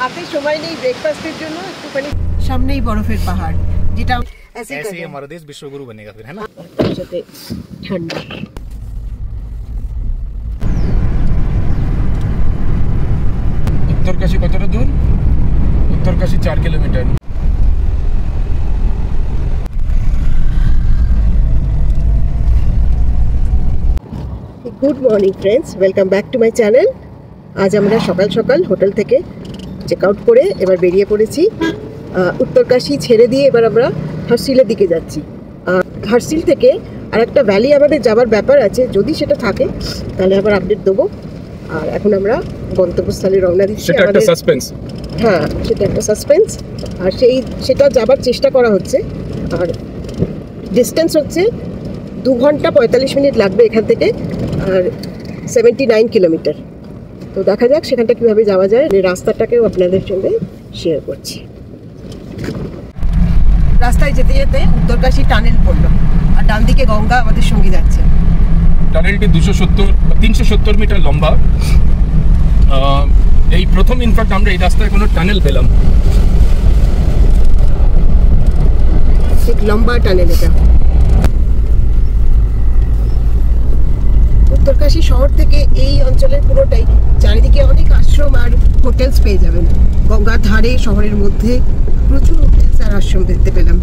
হাতে সময় নেই ব্রেকফাস্টের জন্য, একটুখানি সামনেই বরফের পাহাড়, যেটা ऐसे ही हमारा देश विश्वगुरु बनेगा फिर, है ना। साथे ठंडा। उत्तरकाशी कतटा दूर? Uttarkashi 4 kilometre. Good morning friends, welcome back to my channel. আজ আমরা সকাল সকাল হোটেল থেকে চেক আউট করে এবার বেরিয়ে পড়েছি। উত্তরকাশী ছেড়ে দিয়ে এবার আমরা হার্সিলের দিকে যাচ্ছি। হার্সিল থেকে আর একটা ভ্যালি আমাদের যাবার ব্যাপার আছে, যদি সেটা থাকে তাহলে আবার আপডেট দেবো। আর এখন আমরা গন্তব্যস্থলে রওনা দিচ্ছি। সেটা একটা সাসপেন্স। হ্যাঁ, সেটা একটা সাসপেন্স। আর সেটা যাবার চেষ্টা করা হচ্ছে। আর ডিস্টেন্স হচ্ছে 2 ঘন্টা 45 মিনিট লাগবে এখান থেকে, আর 79 কিলোমিটার। তো দেখা যাক সেখানটা কীভাবে যাওয়া যায়, রাস্তাটাকেও আপনাদের সঙ্গে শেয়ার করছি। রাস্তায় যেতে যেতে উত্তরকাশী টানেল পড়লো, আর ডান দিকে গঙ্গা আমাদের সঙ্গে যাচ্ছে। টানেলটি 370 মিটার লম্বা। এই প্রথম ইনফ্যাক্ট আমরা এই রাস্তায় কোনো টানেল পেলাম। ঠিক লম্বা টানেল এটা। উত্তরকাশী শহর থেকে এই অঞ্চলের পুরোটাই চারিদিকে অনেক আশ্রম আর হোটেলস পেয়ে যাবেন। গঙ্গার ধারে শহরের মধ্যে প্রচুর হোটেলস আর আশ্রম দেখতে পেলাম।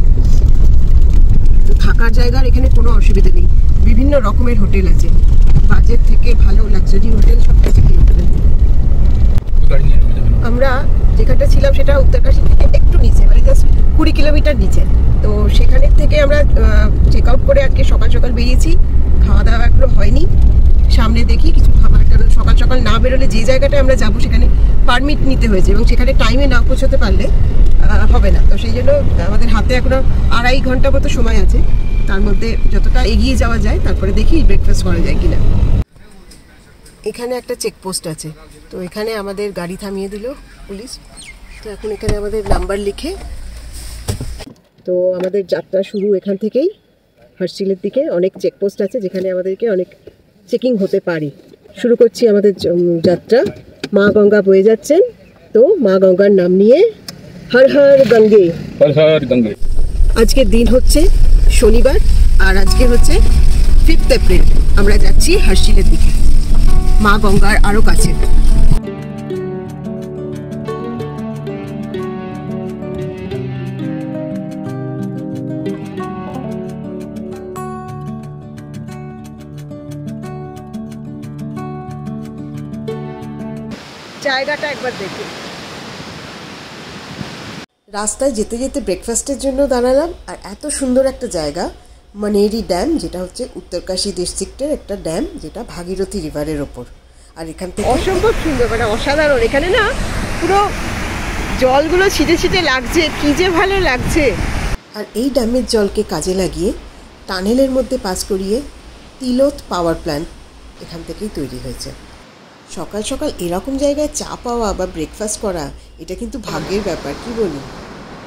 তো থাকার জায়গার এখানে কোনো অসুবিধা নেই, বিভিন্ন রকমের হোটেল আছে, বাজেট থেকে ভালো লাক্সারি হোটেল সব কিছু পেয়ে যাবেন। আমরা যেখানটা ছিলাম সেটা উত্তরকাশী থেকে একটু নিচে, মানে জাস্ট 20 কিলোমিটার নিচে। তো সেখানের থেকে আমরা চেক আউট করে আজকে সকাল সকাল বেরিয়েছি। খাওয়া দাওয়া এখনো হয়নি, সামনে দেখি কিছু খাবার। কারণ সকাল সকাল না বেরোলে যে জায়গাটায় আমরা যাবো সেখানে পারমিট নিতে হয়েছে, এবং সেখানে টাইমে না পৌঁছতে পারলে হবে না। তো সেই জন্য আমাদের হাতে এখনো 2.5 ঘন্টা মতো সময় আছে। তার মধ্যে যতটা এগিয়ে যাওয়া যায়, তারপরে দেখি ব্রেকফাস্ট করা যায় কিনা। এখানে একটা চেকপোস্ট আছে, তো এখানে আমাদের গাড়ি থামিয়ে দিল পুলিশ। তো এখন এখানে আমাদের নাম্বার লিখে, তো আমাদের যাত্রা শুরু এখান থেকেই। হার্সিলের দিকে অনেক চেকপোস্ট আছে যেখানে আমাদেরকে অনেক চেকিং হতে পারে। শুরু করছি আমাদের যাত্রা। মা গঙ্গা বয়ে যাচ্ছেন, তো মা গঙ্গার নাম নিয়ে হর হর গঙ্গে, হর হর গঙ্গে। আজকের দিন হচ্ছে শনিবার, আর আজকে হচ্ছে 5 এপ্রিল। আমরা যাচ্ছি হার্সিলের দিকে, মা গঙ্গার আরো কাছে। জায়গাটা একবার দেখি। রাস্তায় যেতে যেতে ব্রেকফাস্টের জন্য দাঁড়ালাম, আর এত সুন্দর একটা জায়গা মনেরি ড্যাম, যেটা হচ্ছে উত্তরকাশী ডিস্ট্রিক্টের একটা ড্যাম, যেটা ভাগীরথী রিভারের ওপর। আর এখান থেকে অসম্ভব সুন্দর, মানে অসাধারণ। এখানে না পুরো জলগুলো ছিটে ছিটে লাগছে, কি যে ভালো লাগছে। আর এই ড্যামের জলকে কাজে লাগিয়ে টানেলের মধ্যে পাস করিয়ে তিলোত পাওয়ার প্ল্যান্ট এখান থেকেই তৈরি হয়েছে। সকাল সকাল এরকম জায়গায় চা পাওয়া বা ব্রেকফাস্ট করা, এটা কিন্তু ভাগ্যের ব্যাপার, কি বলি,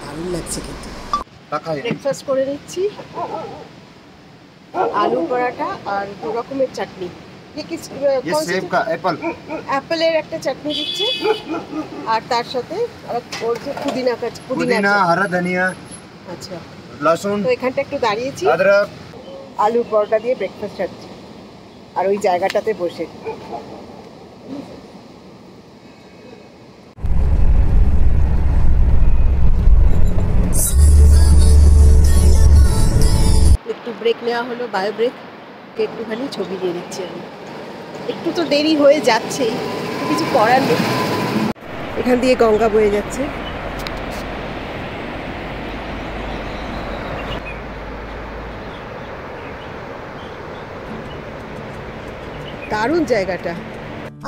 দারুণ লাগছে। কিন্তু ব্রেকফাস্ট করে নিচ্ছি, আলু পরাঠা আর 2 রকমের চাটনি। অ্যাপেলের একটা চাটনি দিচ্ছে, আর তার সাথে পুদিনা, হরা ধনিয়া, আচ্ছা লসুন। তো এখানটা একটু দাঁড়িয়েছি, আলু পরোটা দিয়ে ব্রেকফাস্ট হচ্ছে, আর ওই জায়গাটাতে বসে। একটু ব্রেক নেওয়া হলো, বায়ো ব্রেক। একটুখানি ছবি দিয়ে দিচ্ছি আমি। একটু তো দেরি হয়ে যাচ্ছেই, কিছু করার নেই। এখান দিয়ে গঙ্গা বয়ে যাচ্ছে। দারুণ জায়গাটা।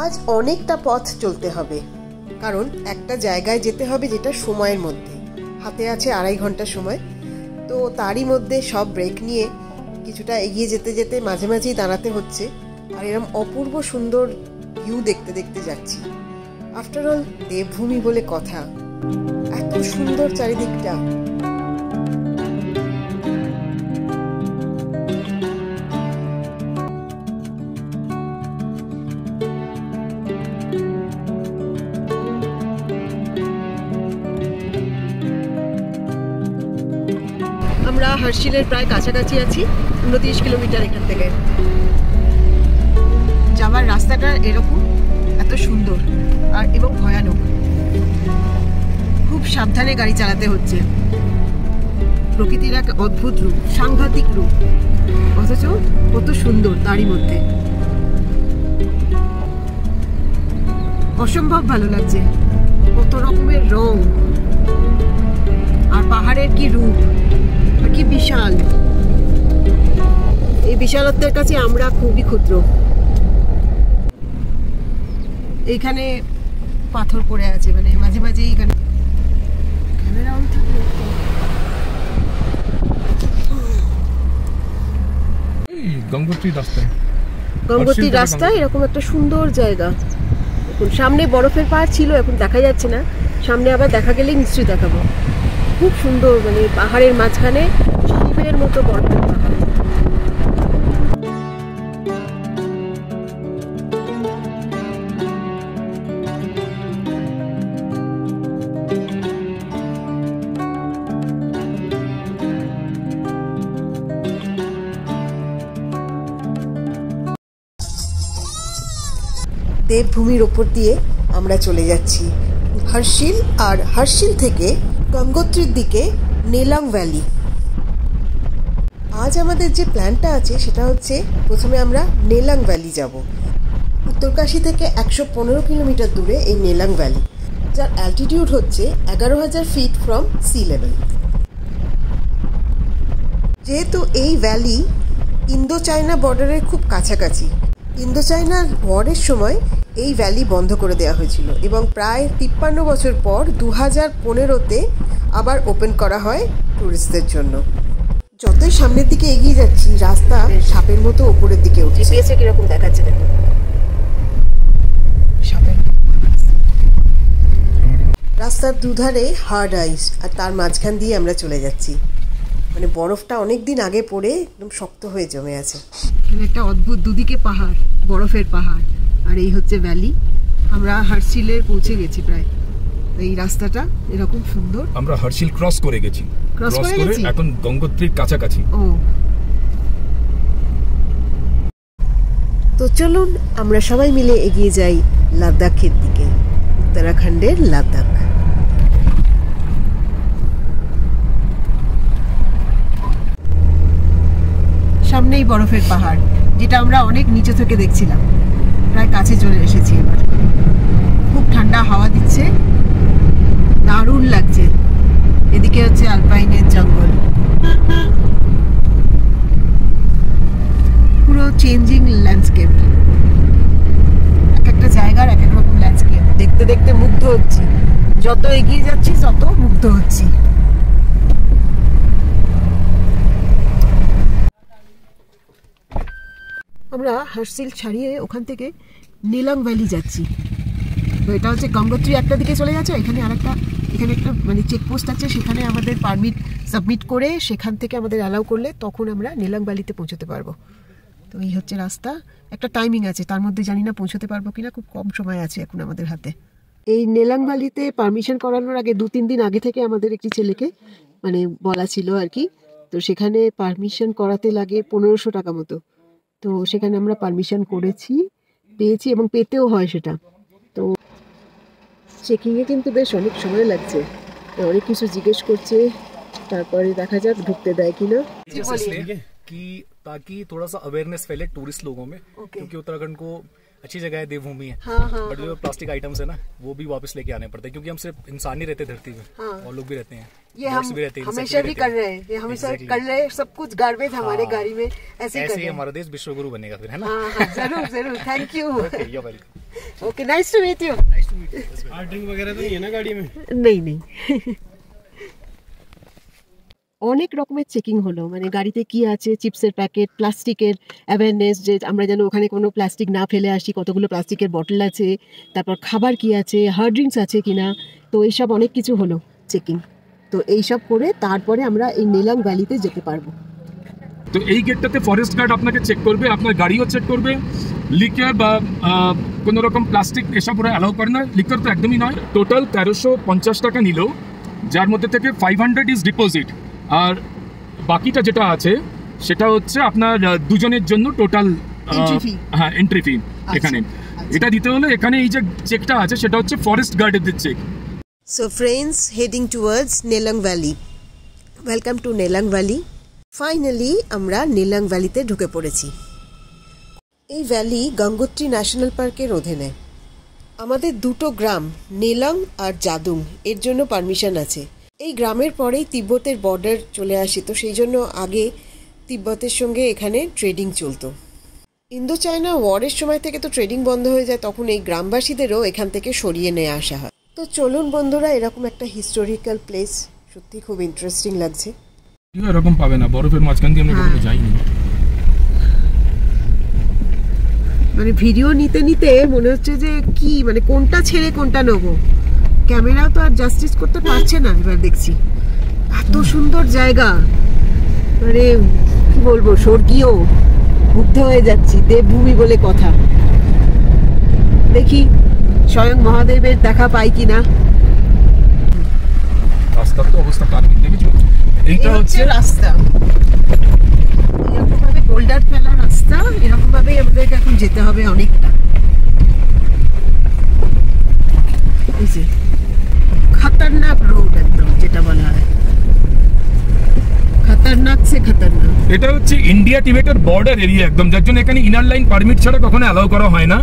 আজ অনেকটা পথ চলতে হবে, কারণ একটা জায়গায় যেতে হবে যেটা সময়ের মধ্যে। হাতে আছে 2.5 ঘন্টা সময়। তো তারই মধ্যে সব ব্রেক নিয়ে কিছুটা এগিয়ে যেতে যেতে মাঝে মাঝেই দাঁড়াতে হচ্ছে। আর এরকম অপূর্ব সুন্দর ভিউ দেখতে দেখতে যাচ্ছি। আফটার অল দেবভূমি বলে কথা, এত সুন্দর চারিদিকটা। আমরা হার্শিলের প্রায় কাছাকাছি আছি, 29 কিলোমিটার এখান থেকে। যাওয়ার রাস্তাটা এরকম এত সুন্দর আর এবং ভয়ানক, খুব সাবধানে গাড়ি চালাতে হচ্ছে। প্রকৃতির এক অদ্ভুত রূপ, সাংঘাতিক রূপ, অথচ কত সুন্দর তারই মধ্যে। অসম্ভব ভালো লাগছে, কত রকমের রং, আর পাহাড়ের কি রূপ, আর কি বিশাল। এই বিশালত্বের কাছে আমরা খুবই ক্ষুদ্র। এইখানে পাথর পড়ে আছে, মানে মাঝে মাঝে এইখানে ক্যামেরা অন থাকলে গঙ্গোত্রী রাস্তায়, গঙ্গোত্রী রাস্তায় এরকম একটা সুন্দর জায়গা। এখন সামনে বরফের পাহাড় ছিল, এখন দেখা যাচ্ছে না, সামনে আবার দেখা গেলে নিশ্চয়ই দেখাবো। খুব সুন্দর, মানে পাহাড়ের মাঝখানে শিবের মতো বরফের পাহাড়। দেবভূমির ওপর দিয়ে আমরা চলে যাচ্ছি হার্শিল, আর হার্শিল থেকে গঙ্গোত্রীর দিকে নেলাং ভ্যালি। আজ আমাদের যে প্ল্যানটা আছে সেটা হচ্ছে প্রথমে আমরা নেলাং ভ্যালি যাব। উত্তরকাশী থেকে 115 কিলোমিটার দূরে এই নেলাং ভ্যালি, যার অ্যালটিটিউড হচ্ছে 11,000 ফিট ফ্রম সি লেভেল। যেহেতু এই ভ্যালি ইন্দো চায়না বর্ডারের খুব কাছাকাছি, ইন্দো চায়নার ওয়ারের সময় এই ভ্যালি বন্ধ করে দেওয়া হয়েছিল এবং প্রায় 53 বছর পর 2015-তে আবার ওপেন করা হয় টুরিস্টদের জন্য। যতই সামনের দিকে এগিয়ে যাচ্ছি রাস্তা সাপের মতো ওপরের দিকে উঠে। জিপিএসে কিরকম দেখাচ্ছে দেখুন, সাপের। রাস্তার দুধারে হার্ড আইস, আর তার মাঝখান দিয়ে আমরা চলে যাচ্ছি। মানে বরফটা অনেক দিন আগে পড়ে একদম শক্ত হয়ে জমে আছে। এখানে একটা অদ্ভুত, দুদিকে পাহাড়, বরফের পাহাড়, আর এই হচ্ছে ভ্যালি। আমরা হার্শিলে পৌঁছে গেছি প্রায়। এই রাস্তাটা এরকম সুন্দর। আমরা হার্শিল ক্রস করে গেছি, ক্রস করে এখন গঙ্গোত্রীর কাছাকাছি। ও, তো চলুন আমরা সবাই মিলে এগিয়ে যাই লাদাখের দিকে, উত্তরাখণ্ডের লাদাখ। সামনেই বরফের পাহাড়, যেটা আমরা অনেক নিচে থেকে দেখছিলাম। প্রায় কাছে চলে এসেছি এবার। খুব ঠান্ডা হাওয়া দিচ্ছে, দারুণ লাগছে। এদিকে হচ্ছে আলপাইনের জঙ্গল, পুরো চেঞ্জিং ল্যান্ডস্কেপ। এক একটা জায়গার এক এক রকম ল্যান্ডস্কেপ, দেখতে দেখতে মুগ্ধ হচ্ছি। যত এগিয়ে যাচ্ছি তত মুগ্ধ হচ্ছি। আমরা হার্শিল ছাড়িয়ে ওখান থেকে নেলাং ভ্যালি যাচ্ছি। তো এটা হচ্ছে গঙ্গোত্রী একটা দিকে চলে যাচ্ছে, এখানে আরেকটা, এখানে একটা মানে চেকপোস্ট আছে, সেখানে আমাদের পারমিট সাবমিট করে সেখান থেকে আমাদের অ্যালাউ করলে তখন আমরা নেলাং ভ্যালিতে পৌঁছতে পারবো। তো এই হচ্ছে রাস্তা, একটা টাইমিং আছে, তার মধ্যে জানি না পৌঁছতে পারবো কিনা, খুব কম সময় আছে এখন আমাদের হাতে। এই নেলাং ভ্যালিতে পারমিশন করানোর আগে 2-3 দিন আগে থেকে আমাদের একটি ছেলেকে মানে বলা ছিল আর কি। তো সেখানে পারমিশন করাতে লাগে 1500 টাকা মতো। তো সেখানে আমরা পারমিশন করেছি, পেয়েছি, এবং পেতেও হয় সেটা। তো চেকিংয়ে কিন্তু বেশ অনেক সময় লাগছে, অনেক কিছু জিজ্ঞেস করছে, তারপরে দেখা যাক ঢুকতে দেয় কিনা। कि ताकि थोड़ा सा अवेयरनेस फैले टूरिस्ट लोगों में, क्योंकि उत्तराखंड को अच्छी जगह है, देवभूमि है। बट जो प्लास्टिक आइटम्स है ना, वो भी वापस लेके आने पड़ते हैं, क्योंकि हम सिर्फ इंसान ही रहते धरती में, और लोग भी रहते हैं, ये हम भी रहते हैं, हमेशा भी कर रहे हैं, ये हमेशा कर रहे हैं। सब कुछ गार्बेज हमारे गाड़ी में ऐसे ही हमारा देश विश्व गुरु बनेगा फिर, है ना। जरूर जरूर, thank you. You welcome. Okay, nice to meet you. Drink वगैरह तो नहीं है ना गाड़ी में? नहीं नहीं। অনেক রকমের চেকিং হলো, মানে গাড়িতে কি আছে, চিপসের প্যাকেট, প্লাস্টিকের অ্যাওয়ারনেস, যে আমরা যেন ওখানে কোনো প্লাস্টিক না ফেলে আসি, কতগুলো প্লাস্টিকের বটল আছে, তারপর খাবার কি আছে, হার্ড ড্রিঙ্কস আছে কিনা, তো এইসব অনেক কিছু হলো চেকিং। তো এইসব করে তারপরে আমরা এই নেলাং ভ্যালিতে যেতে পারবো। তো এই গেটটাতে ফরেস্ট গার্ড আপনাকে চেক করবে, আপনার গাড়িও চেক করবে। লিকার বা কোনো রকম প্লাস্টিক এসব ওরা অ্যালাউ করে না, লিকার তো একদমই নয়। টোটাল 1350 টাকা নিল, যার মধ্যে থেকে 500 ইজ ডিপোজিট, আর বাকিটা যেটা আছে সেটা হচ্ছে আপনার দুজনের জন্য টোটাল হ্যাঁ এন্ট্রি ফি এখানে এটা দিতে হলে এখানে এই যে চেকটা আছে সেটা হচ্ছে ফরেস্ট গার্ডের check. So friends, heading towards Nelong valley. Welcome to Nelong valley. Finally আমরা নেলং ভ্যালিতে ঢুকে পড়েছি। এই ভ্যালি গঙ্গোত্রী ন্যাশনাল পার্কের অধীনে। আমাদের দুটো গ্রাম নেলং আর জাদুং এর জন্য পারমিশন আছে। এই গ্রামের পরেই তিব্বতের বর্ডার চলে আসে, তো সেই জন্য আগে তিব্বতের সঙ্গে এখানে ট্রেডিং চলতো। ইন্দো চায়না ওয়ারের সময় থেকে তো ট্রেডিং বন্ধ হয়ে যায়, তখন এই গ্রামবাসীদেরও এখান থেকে সরিয়ে নিয়ে আসা হয়। তো চলুন বন্ধুরা, এরকম একটা হিস্টোরিক্যাল প্লেস সত্যি খুব ইন্টারেস্টিং লাগছে। এরকম পাবে না, বরফের মাঝখান দিয়ে আমরা কখনো যাইনি। মানে ভিডিও নিতে নিতে মনে হচ্ছে যে কি মানে কোনটা ছেড়ে কোনটা নেবো, ক্যামেরাও তো আর জাস্টিস করতে পারছে না। এবার দেখছি এত সুন্দর জায়গা, মানে কি বলবো, স্বর্গীয়, মুগ্ধ হয়ে যাচ্ছি। দেবভূমি বলে কথা। দেখি স্বয়ং মহাদেবের দেখা পাই কিনা। রাস্তার তো অবস্থা কালকে দেখেছো, এইটা হচ্ছে রাস্তা, এরকম ভাবে বোল্ডার ফেলা রাস্তা, এরকম ভাবেই আমাদেরকে এখন যেতে হবে অনেকটা। এই যে খতরনাক রোড, একদম যেটা বলা হয় খতরনাক সে খতরনাক। এটা হচ্ছে ইন্ডিয়া টিবেটের বর্ডার এরিয়া একদম, যার জন্য এখানে ইনার লাইন পারমিট ছাড়া কখনো অ্যালাউ করা হয় না।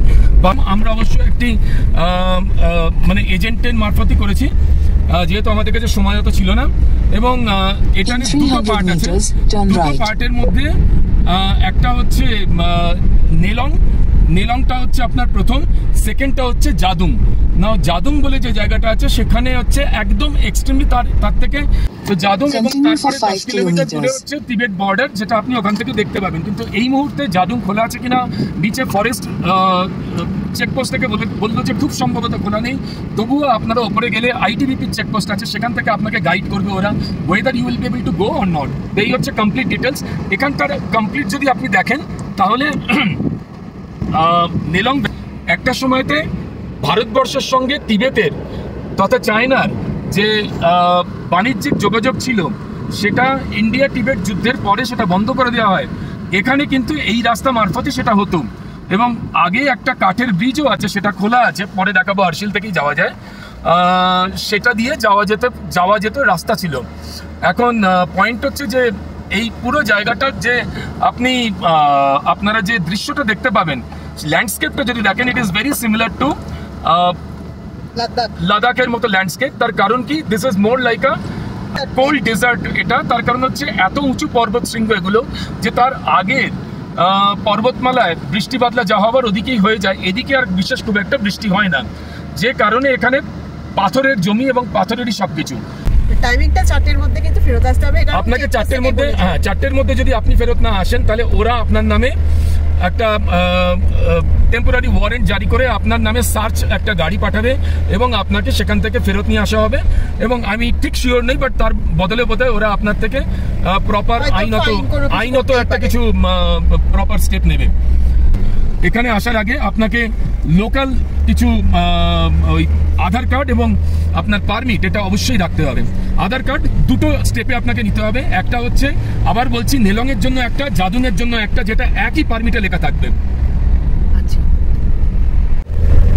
আমরা অবশ্য একটি মানে এজেন্টের মারফতই করেছি, যেহেতু আমাদের কাছে সময় তো ছিল না। এবং এটা দুটো পার্ট আছে, দুটো পার্টের মধ্যে একটা হচ্ছে নেলংটা হচ্ছে আপনার প্রথম, সেকেন্ডটা হচ্ছে জাদুং। না জাদুং বলে যে জায়গাটা আছে সেখানে হচ্ছে একদম এক্সট্রিমলি তার থেকে তো জাদুং এবং তারপরে 10 কিলোমিটার দূরে হচ্ছে তিবেট বর্ডার, যেটা আপনি ওখান থেকে দেখতে পাবেন। কিন্তু এই মুহূর্তে জাদুং খোলা আছে কিনা নিচে ফরেস্ট চেকপোস্ট থেকে বললো যে খুব সম্ভবত খোলা নেই। তবুও আপনারা ওপরে গেলে আইটিবিপির চেকপোস্ট আছে, সেখান থেকে আপনাকে গাইড করবে ওরা, whether you will be able to go or not. এই হচ্ছে কমপ্লিট ডিটেলস। এখানকার কমপ্লিট যদি আপনি দেখেন তাহলে নেলং একটা সময়তে ভারতবর্ষের সঙ্গে তিবেতের তথা চায়নার যে বাণিজ্যিক যোগাযোগ ছিল সেটা ইন্ডিয়া টিবেট যুদ্ধের পরে সেটা বন্ধ করে দেওয়া হয়। এখানে কিন্তু এই রাস্তা মারফতে সেটা হতো, এবং আগে একটা কাঠের ব্রিজও আছে, সেটা খোলা আছে, পরে দেখাবো, আরশিল থেকেই যাওয়া যায়, সেটা দিয়ে যাওয়া যেত রাস্তা ছিল। এখন পয়েন্ট হচ্ছে যে এই পুরো জায়গাটার যে আপনি আপনারা যে দৃশ্যটা দেখতে পাবেন, ল্যান্ডস্কেপটা যদি দেখেন, it is very similar to লাদাখের মতো ল্যান্ডস্কেপ। তার কারণ কি, this is more like a cold dessert. এটা তার কারণ হচ্ছে এত উঁচু পর্বত শৃঙ্গ এগুলো, যে তার আগে পর্বতমালায় বৃষ্টি বাদলা যা হওয়ার ওদিকেই হয়ে যায়, এদিকে আর বিশেষ খুব একটা বৃষ্টি হয় না, যে কারণে এখানে পাথরের জমি এবং পাথরেরই সবকিছু। টাইমিংটা 4টের মধ্যে কিন্তু ফেরত আসতে হবে আপনাকে। 4টের মধ্যে, হ্যাঁ 4টের মধ্যে যদি আপনি ফেরত না আসেন তাহলে ওরা আপনার নামে একটা টেম্পোরারি ওয়ারেন্ট জারি করে আপনার নামে সার্চ একটা গাড়ি পাঠাবে এবং আপনাকে সেখান থেকে ফেরত নিয়ে আসা হবে। এবং আমি ঠিক শিওর নেই, বাট তার বদলে ওরা আপনার থেকে প্রপার আইনত একটা কিছু প্রপার স্টেপ নেবে। এখানে আসার আগে আপনাকে লোকাল কিছু ওই আধার কার্ড এবং আপনার পারমিট এটা অবশ্যই রাখতে হবে। আধার কার্ড দুটো স্টেপে আপনাকে নিতে হবে। একটা হচ্ছে, আবার বলছি, নেলংয়ের জন্য একটা, জাদুংয়ের জন্য একটা, যেটা একই পারমিটে লেখা থাকবে। আচ্ছা,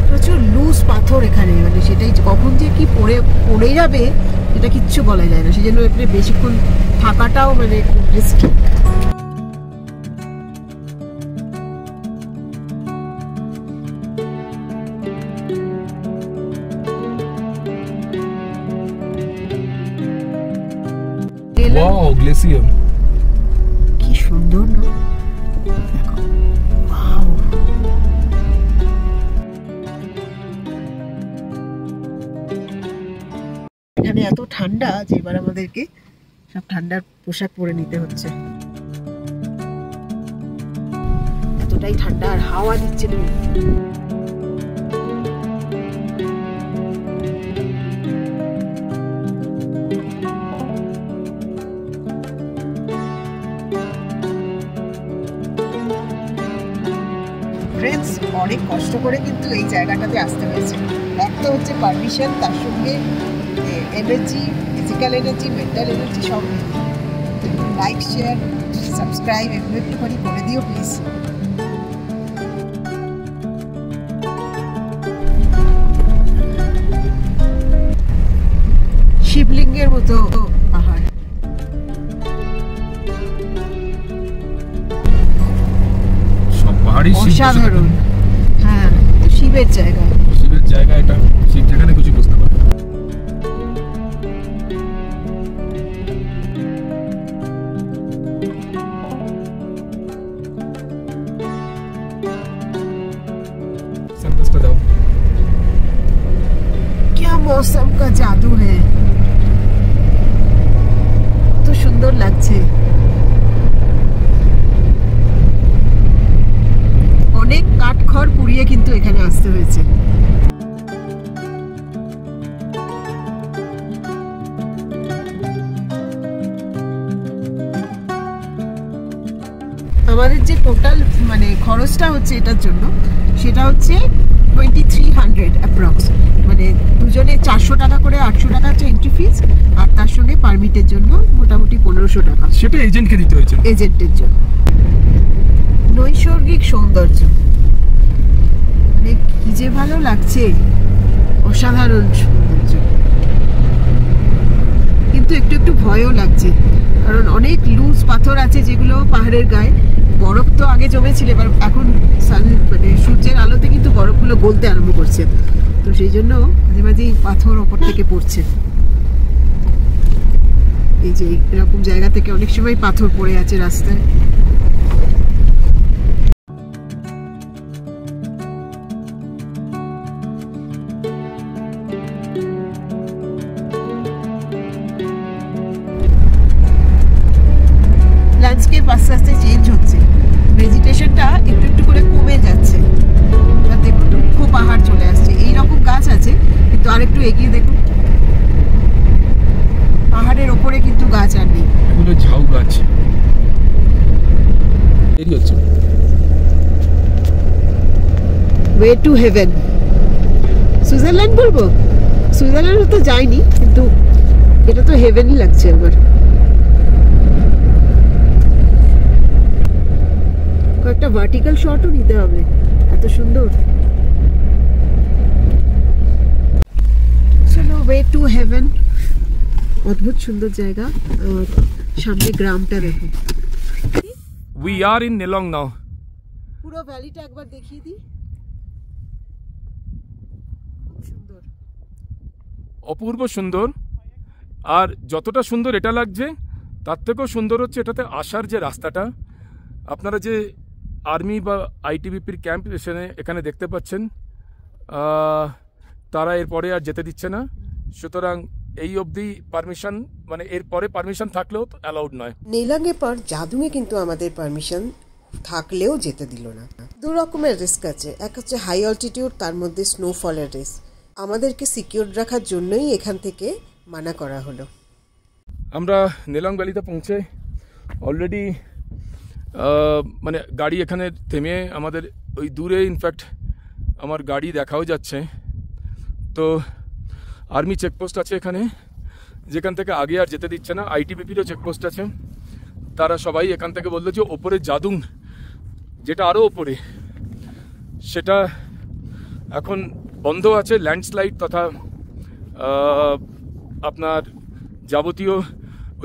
প্রচুর লুজ পাথর এখানে, মানে সেটাই কখন যে কি পড়ে যাবে এটা কিচ্ছু বলা যায় না, সেই জন্য এখানে বেশিক্ষণ থাকাটাও মানে খুব রিস্কি। ওয়াও, গ্লেসিয়ার কি সুন্দর না, দেখো। ওয়াও, এখানে এত ঠান্ডা যে এবার আমাদেরকে সব ঠান্ডার পোশাক পরে নিতে হচ্ছে, এতটাই ঠান্ডা, আর হাওয়া দিচ্ছে না। ফ্রেন্ডস, অনেক কষ্ট করে কিন্তু এই জায়গাটাতে আসতে হয়েছে। একটা হচ্ছে পারমিশন, তার সঙ্গে energy, physical energy, mental energy সব। লাইক শেয়ার সাবস্ক্রাইব এগুলো একটুখানি করে দিও প্লিজ। শিবলিঙ্গের মতো পাহাড়, সব পাহাড়ি অসাধারণ। হ্যাঁ, শিবের জায়গা, শিবের জায়গা, এটা শিব যেখানে কিছু বুঝতে পারে। क्या मौसम का जादू है, তো সুন্দর লাগছে। অনেক কাঠখড় পুড়িয়ে কিন্তু এখানে আসতে হয়েছে। আমাদের যে টোটাল মানে খরচটা হচ্ছে এটার জন্য, সেটা হচ্ছে 2300 অ্যাপ্রক্স, মানে দুজনে 400 টাকা করে, 800 টাকা হচ্ছে এন্ট্রি ফিস, আর তার সঙ্গে পারমিটের জন্য মোটামুটি 1500 টাকা, সেটা এজেন্টকে দিতে হয়েছে, এজেন্টের জন্য। নৈসর্গিক সৌন্দর্য, মানে কি যে ভালো লাগছে, অসাধারণ সৌন্দর্য। কিন্তু একটু একটু ভয়ও লাগছে, কারণ অনেক লুজ পাথর আছে যেগুলো পাহাড়ের গায়ে। বরফ তো আগে জমেছিল, এবার এখন মানে সূর্যের আলোতে কিন্তু বরফগুলো গলতে আরম্ভ করছে, তো সেই জন্য মাঝে মাঝেই পাথর ওপর থেকে পড়ছে। এই যে এরকম জায়গা থেকে অনেক সময় পাথর পড়ে আছে রাস্তায়। ল্যান্ডস্কেপ আস্তে আস্তে চেঞ্জ হচ্ছে, ভেজিটেশনটা একটু একটু করে কমে যাচ্ছে। এবার দেখুন রুক্ষ পাহাড় চলে আসছে, এইরকম গাছ আছে কিন্তু আরেকটু এগিয়ে দেখুন পাহাড়ের ওপরে কিন্তু গাছ আর নেই, এগুলো ঝাউ গাছ। এই হচ্ছে ওয়ে টু হেভেন। সুইজারল্যান্ড বলবো, সুইজারল্যান্ড তো যাইনি, কিন্তু এটা তো হেভেনই লাগছে আমার। একটা ভার্টিক্যাল শটও নিতে হবে, এত সুন্দর। চলো, ওয়ে টু হেভেন, অদ্ভুত সুন্দর জায়গা। আর সামনে গ্রামটা দেখো। We are in Nelong now. পুরো ভ্যালিটা একবার দেখিয়ে দিই, সুন্দর, অপূর্ব সুন্দর। আর যতটা সুন্দর এটা লাগছে, তার থেকেও সুন্দর হচ্ছে এটাতে আসার যে রাস্তাটা। আপনারা যে আর্মি বা আইটিবিপির ক্যাম্প এখানে দেখতে পাচ্ছেন, তারা এরপরে আর যেতে দিচ্ছে না। সুতরাং এই অবধি পারমিশন, মানে এরপরে পারমিশন থাকলেও অ্যালাউড নয়। নেলাঙ্গের পর জাদুঙে কিন্তু আমাদের পারমিশন থাকলেও যেতে দিল না। দু রকমের রিস্ক আছে, এক হচ্ছে হাই অল্টিটিউড, তার মধ্যে স্নোফলের রিস্ক। আমাদেরকে সিকিউর রাখার জন্যই এখান থেকে মানা করা হলো। আমরা নেলং ভ্যালিতে পৌঁছে অলরেডি মানে গাড়ি এখানে থেমে আমাদের ওই দূরে ইনফ্যাক্ট আমার গাড়ি দেখাও যাচ্ছে। তো আর্মি চেকপোস্ট আছে এখানে, যেখান থেকে আগে আর যেতে দিচ্ছে না। আইটিবিপিরও চেকপোস্ট আছে, তারা সবাই এখান থেকে বললো যে ওপরে জাদুং, যেটা আরও ওপরে, সেটা এখন বন্ধ আছে। ল্যান্ডস্লাইড তথা আপনার যাবতীয়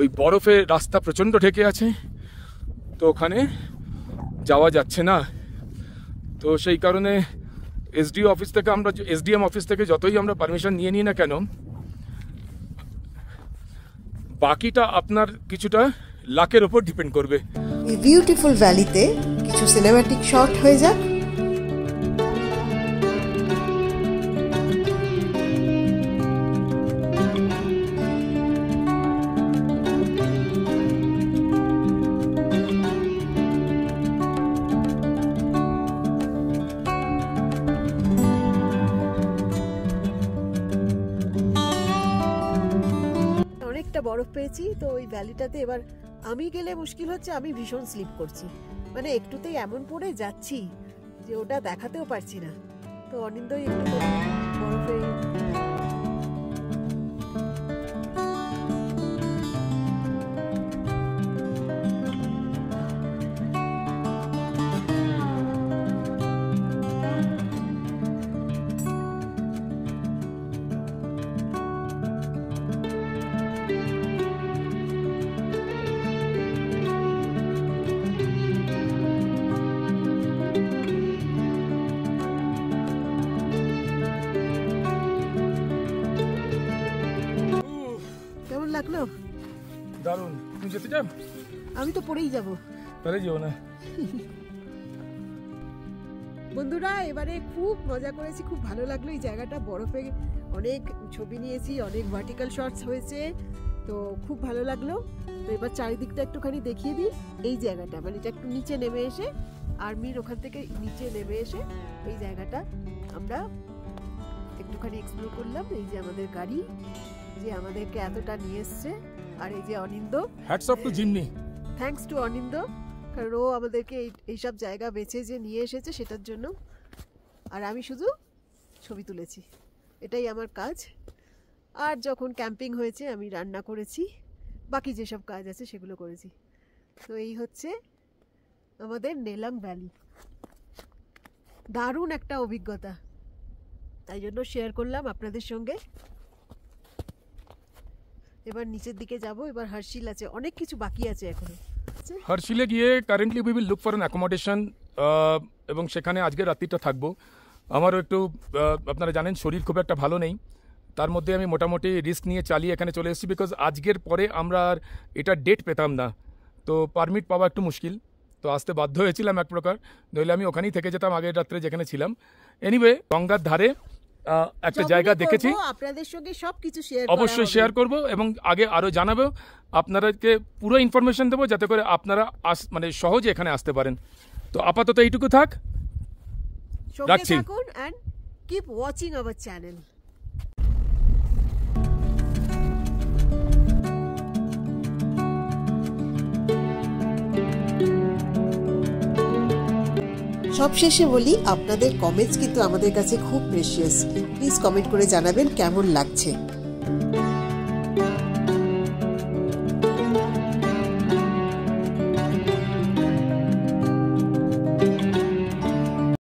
ওই বরফের রাস্তা প্রচণ্ড ঢেকে আছে, তো ওখানে যাওয়া যাচ্ছে না। তো সেই কারণে এসডিও অফিস থেকে আমরা, এসডিএম অফিস থেকে যতই আমরা পারমিশন নিয়ে নিই না কেন, বাকিটা আপনার কিছুটা লাকের ওপর ডিপেন্ড করবে। এই বিউটিফুল ভ্যালিতে কিছু সিনেম্যাটিক শট হয়ে যাক। বরফ পেয়েছি, তো ওই ভ্যালিটাতে এবার আমি গেলে মুশকিল হচ্ছে, আমি ভীষণ স্লিপ করছি, মানে একটুতেই এমন পড়ে যাচ্ছি যে ওটা দেখাতেও পারছি না। তো অনিন্দই একটু বরফে লাগলো? দারুণ। তুমি যেতে চাও? আমি তো পরেই যাব। তাহলে যেও না। বন্ধুরা এবারে খুব মজা করেছি, খুব ভালো লাগলো এই জায়গাটা। বরফে অনেক ছবি নিয়েছি, অনেক ভার্টিক্যাল শটস হয়েছে, তো খুব ভালো লাগলো। তো এবার চারিদিকটা একটুখানি দেখিয়ে দিই। এই জায়গাটা মানে এটা একটু নিচে নেমে এসে, আর্মির ওখান থেকে নিচে নেমে এসে এই জায়গাটা আমরা একটুখানি এক্সপ্লোর করলাম। এই যে আমাদের গাড়ি, যে আমাদেরকে এতটা নিয়ে এসছে, আর এই যে Anindo, hats off to Jimny. Thanks to Anindo, কারণ ও আমাদেরকে এইসব জায়গা বেছে যে নিয়ে এসেছে সেটার জন্য। আর আমি শুধু ছবি তুলেছি, এটাই আমার কাজ। আর যখন ক্যাম্পিং হয়েছে আমি রান্না করেছি, বাকি যেসব কাজ আছে সেগুলো করেছি। তো এই হচ্ছে আমাদের নেলাং ভ্যালি। দারুণ একটা অভিজ্ঞতা, তাই জন্য শেয়ার করলাম আপনাদের সঙ্গে। এবার নিচের দিকে যাব। এবার হার্শিল আছে, অনেক কিছু বাকি আছে এখনো। হার্শিলে গিয়ে currently we will look for an accommodation, এবং সেখানে আজকে রাত্রিটা থাকবো। আমারও একটু আপনারা জানেন শরীর খুব একটা ভালো নেই, তার মধ্যে আমি মোটামুটি রিস্ক নিয়ে চালিয়ে এখানে চলে এসেছি, বিকজ আজকের পরে আমরা আর এটা ডেট পেতাম না, তো পারমিট পাওয়া একটু মুশকিল, তো আসতে বাধ্য হয়েছিলাম এক প্রকার, নইলে আমি ওখানেই থেকে যেতাম আগের রাত্রে যেখানে ছিলাম। এনিওয়ে গঙ্গার ধারে একটা জায়গা দেখেছি, আপনাদের সঙ্গে সবকিছু শেয়ার অবশ্যই শেয়ার করব, এবং আগে আরও জানাবো, আপনাদেরকে পুরো ইনফরমেশন দেবো যাতে করে আপনারা মানে সহজে এখানে আসতে পারেন। তো আপাতত এইটুকু থাক, রাখছি। and keep watching our channel. সবশেষে বলি, আপনাদের কমেন্টস কিন্তু আমাদের কাছে খুব প্রেশিয়াস। প্লিজ কমেন্ট করে জানাবেন কেমন লাগছে।